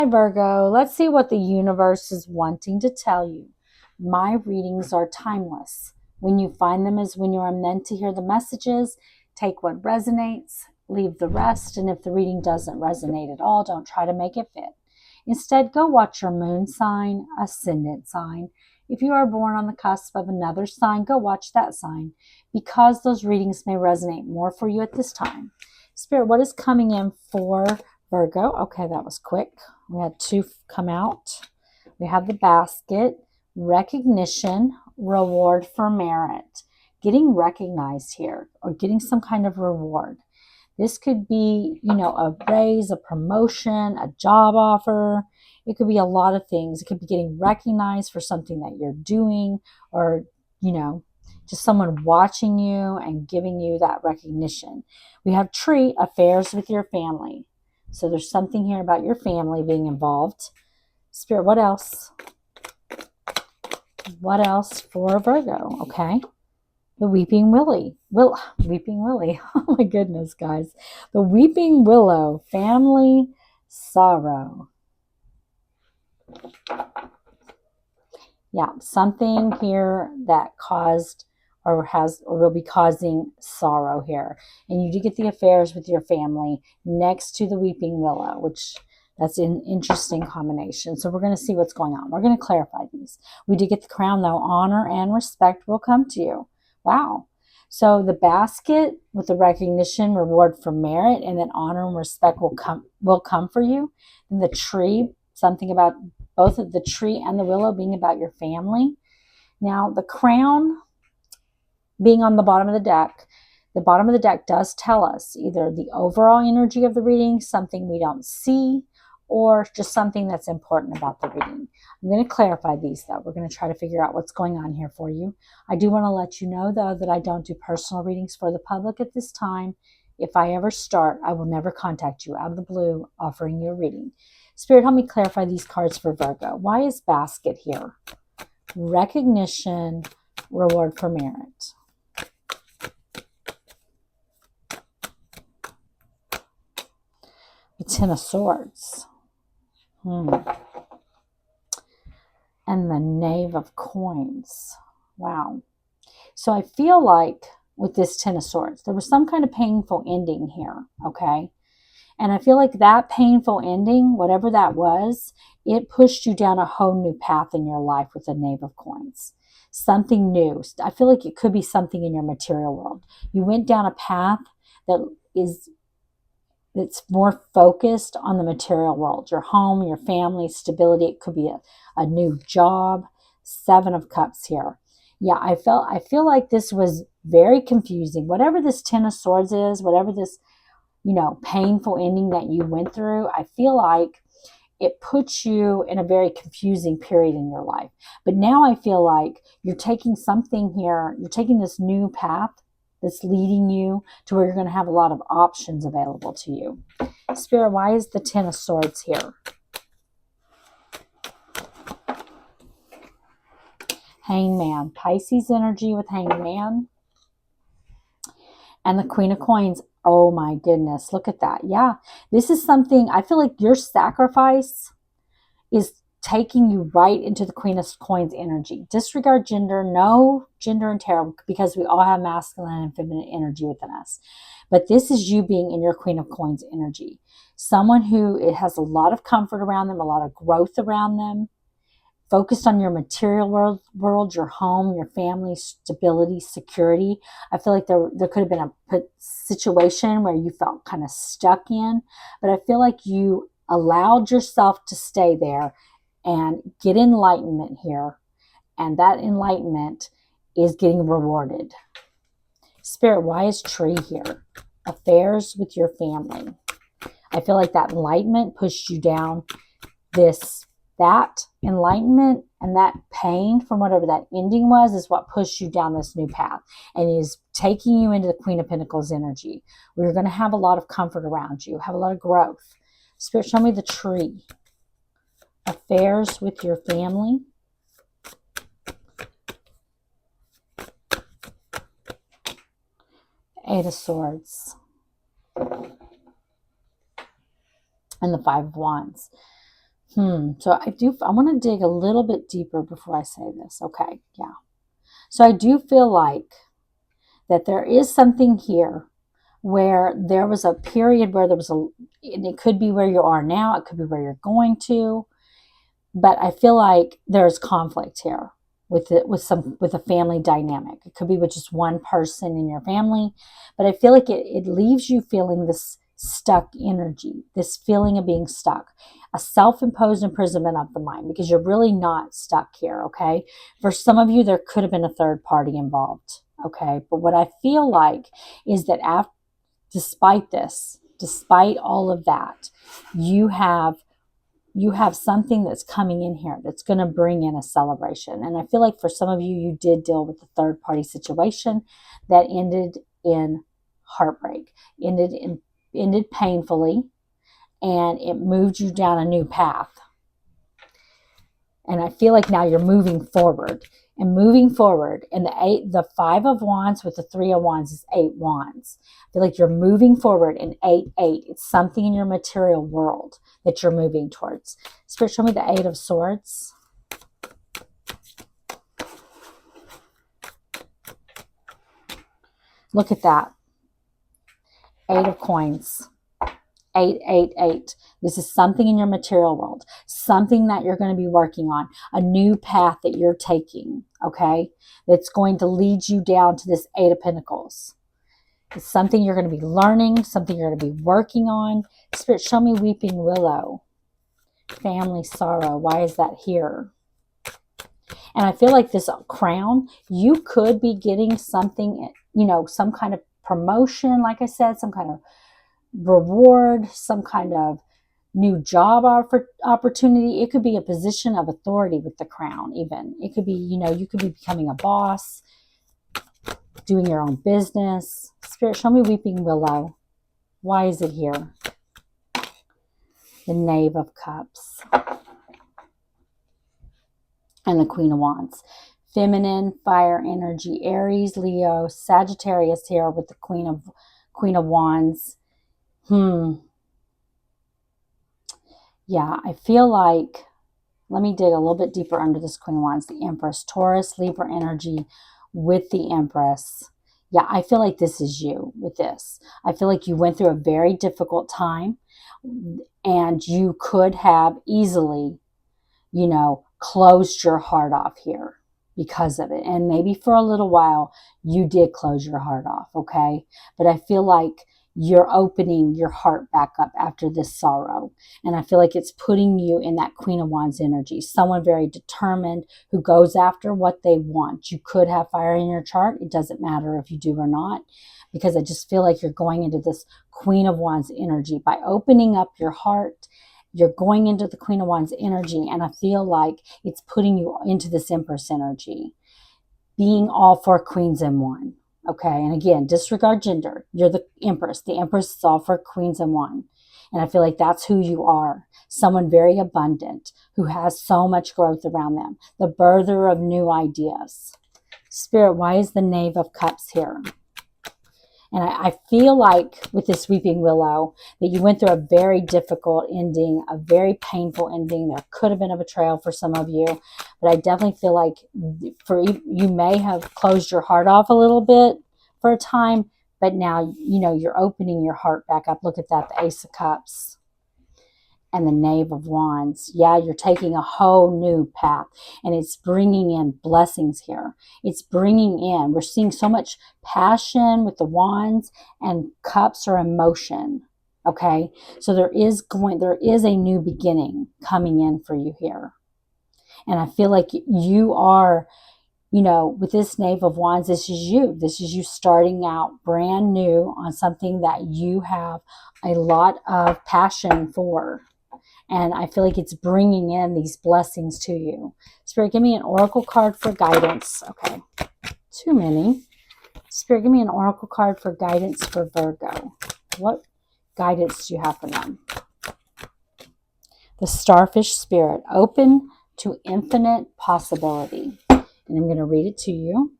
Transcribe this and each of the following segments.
Hi Virgo, let's see what the universe is wanting to tell you. My readings are timeless. When you find them is when you are meant to hear the messages. Take what resonates, leave the rest, and if the reading doesn't resonate at all, don't try to make it fit. Instead, go watch your moon sign, ascendant sign. If you are born on the cusp of another sign, go watch that sign because those readings may resonate more for you at this time. Spirit, what is coming in for Virgo? Okay, that was quick. We had two come out. We have the basket, recognition, reward for merit. Getting recognized here or getting some kind of reward. This could be, a raise, a promotion, a job offer. It could be a lot of things. It could be getting recognized for something that you're doing or, just someone watching you and giving you that recognition. We have treat, affairs with your family. So there's something here about your family being involved. Spirit, what else? What else for Virgo? Okay. The Weeping Willie. Weeping Willie. Oh my goodness, guys. The Weeping Willow. Family sorrow. Yeah, something here that caused or will be causing sorrow here. And you do get the affairs with your family next to the Weeping Willow, which that's an interesting combination. So we're going to see what's going on. We're going to clarify these. We did get the crown, though. Honor and respect will come to you. Wow. So the basket with the recognition, reward for merit, and then honor and respect will come for you. And the tree, something about both of the tree and the willow being about your family. Now the crown being on the bottom of the deck does tell us either the overall energy of the reading, something we don't see, or just something that's important about the reading. I'm going to clarify these, though. We're going to try to figure out what's going on here for you. I do want to let you know, though, that I don't do personal readings for the public at this time. If I ever start, I will never contact you out of the blue offering you a reading. Spirit, help me clarify these cards for Virgo. Why is basket here? Recognition, reward for merit. The Ten of Swords. And the Knave of Coins. Wow. So I feel like with this Ten of Swords, there was some kind of painful ending here, okay? And I feel like that painful ending, whatever that was, it pushed you down a whole new path in your life with the Knave of Coins. Something new. I feel like it could be something in your material world. You went down a path that's more focused on the material world, your home, your family, stability. It could be a new job. Seven of Cups here. Yeah, I feel like this was very confusing. Whatever this Ten of Swords is, whatever this, painful ending that you went through, I feel like it puts you in a very confusing period in your life. But now I feel like you're taking something here, you're taking this new path that's leading you to where you're going to have a lot of options available to you. Spirit, why is the Ten of Swords here? Hangman. Pisces energy with Hangman. And the Queen of Coins. Oh my goodness. Look at that. Yeah. This is something, I feel like your sacrifice is taking you right into the Queen of Coins energy. Disregard gender, no gender in tarot, because we all have masculine and feminine energy within us. But this is you being in your Queen of Coins energy. Someone who it has a lot of comfort around them, a lot of growth around them, focused on your material world, your home, your family, stability, security. I feel like there could have been a situation where you felt kind of stuck in, but I feel like you allowed yourself to stay there and get enlightenment here. And that enlightenment is getting rewarded. Spirit, why is tree here? Affairs with your family. I feel like that enlightenment pushed you down that enlightenment and that pain from whatever that ending was is what pushed you down this new path and is taking you into the Queen of Pentacles energy, where you're going to have a lot of comfort around you, have a lot of growth. Spirit, show me the tree. Affairs with your family. Eight of Swords. And the Five of Wands. So I want to dig a little bit deeper before I say this. Okay. Yeah. So I do feel like that there is something here where there was a period where there was and it could be where you are now, it could be where you're going to, but I feel like there's conflict here with a family dynamic. It could be with just one person in your family, but I feel like it leaves you feeling this stuck energy, this feeling of being stuck, a self-imposed imprisonment of the mind, because you're really not stuck here. Okay, for some of you there could have been a third party involved. Okay, but what I feel like is that despite this, despite all of that, you have something that's coming in here that's going to bring in a celebration. And I feel like for some of you, you did deal with a third party situation that ended in heartbreak, ended painfully, and it moved you down a new path. And I feel like now you're moving forward and moving forward. And the 5 of Wands with the 3 of Wands is 8 Wands. I feel like you're moving forward in 8. It's something in your material world that you're moving towards. Spirit, show me the 8 of Swords. Look at that. 8 of Coins. 8. This is something in your material world, something that you're going to be working on, a new path that you're taking, okay? That's going to lead you down to this 8 of Pentacles. It's something you're going to be learning, something you're going to be working on. Spirit, show me Weeping Willow. Family sorrow. Why is that here? And I feel like this crown, you could be getting something, some kind of promotion, like I said, some kind of reward, some kind of new job opportunity. It could be a position of authority with the crown, even. It could be, you could be becoming a boss, doing your own business. Spirit, show me Weeping Willow. Why is it here? The Knave of Cups. And the Queen of Wands. Feminine, fire energy, Aries, Leo, Sagittarius here with the Queen of Wands. Yeah, I feel like, let me dig a little bit deeper under this Queen of Wands. The Empress, Taurus, Libra energy with the Empress. Yeah, I feel like this is you with this. I feel like you went through a very difficult time and you could have easily, closed your heart off here because of it. And maybe for a little while you did close your heart off, okay? But I feel like you're opening your heart back up after this sorrow. And I feel like it's putting you in that Queen of Wands energy. Someone very determined who goes after what they want. You could have fire in your chart. It doesn't matter if you do or not, because I just feel like you're going into this Queen of Wands energy. By opening up your heart, you're going into the Queen of Wands energy. And I feel like it's putting you into this Empress energy. Being all 4 queens in one. Okay, and again, disregard gender. You're the Empress. The Empress is all 4 queens in one. And I feel like that's who you are. Someone very abundant who has so much growth around them. The birther of new ideas. Spirit, why is the Knave of Cups here? And I feel like with this Weeping Willow that you went through a very difficult ending, a very painful ending. There could have been a betrayal for some of you, but I definitely feel like you may have closed your heart off a little bit for a time, but now, you're opening your heart back up. Look at that, the Ace of Cups and the Knave of Wands. Yeah, you're taking a whole new path, and it's bringing in blessings here. It's bringing in, we're seeing so much passion with the Wands, and Cups are emotion. Okay, so there is a new beginning coming in for you here. And I feel like you are, with this Knave of Wands, this is you. This is you starting out brand new on something that you have a lot of passion for. And I feel like it's bringing in these blessings to you. Spirit, give me an oracle card for guidance. Okay, too many. Spirit, give me an oracle card for guidance for Virgo. What guidance do you have for them? The Starfish Spirit, open to infinite possibility. And I'm going to read it to you.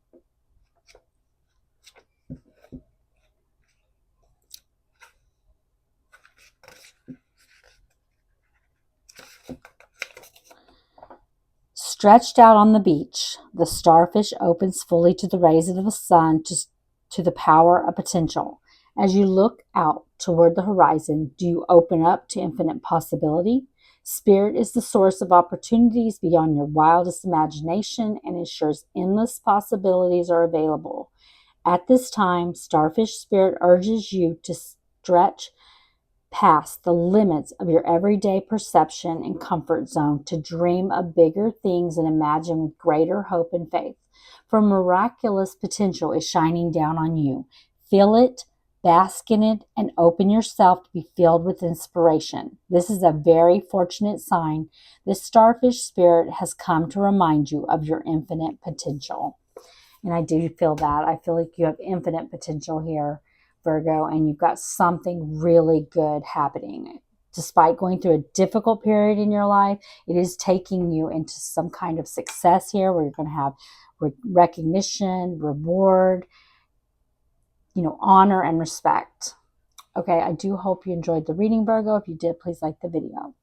Stretched out on the beach, the starfish opens fully to the rays of the sun, to the power of potential. As you look out toward the horizon, do you open up to infinite possibility? Spirit is the source of opportunities beyond your wildest imagination and ensures endless possibilities are available. At this time, Starfish Spirit urges you to stretch past the limits of your everyday perception and comfort zone, to dream of bigger things and imagine with greater hope and faith. For miraculous potential is shining down on you. Feel it, bask in it, and open yourself to be filled with inspiration. This is a very fortunate sign. This starfish spirit has come to remind you of your infinite potential. And I do feel that. I feel like you have infinite potential here, Virgo, and you've got something really good happening. Despite going through a difficult period in your life, it is taking you into some kind of success here where you're going to have recognition, reward, honor and respect. Okay, I do hope you enjoyed the reading, Virgo. If you did, please like the video.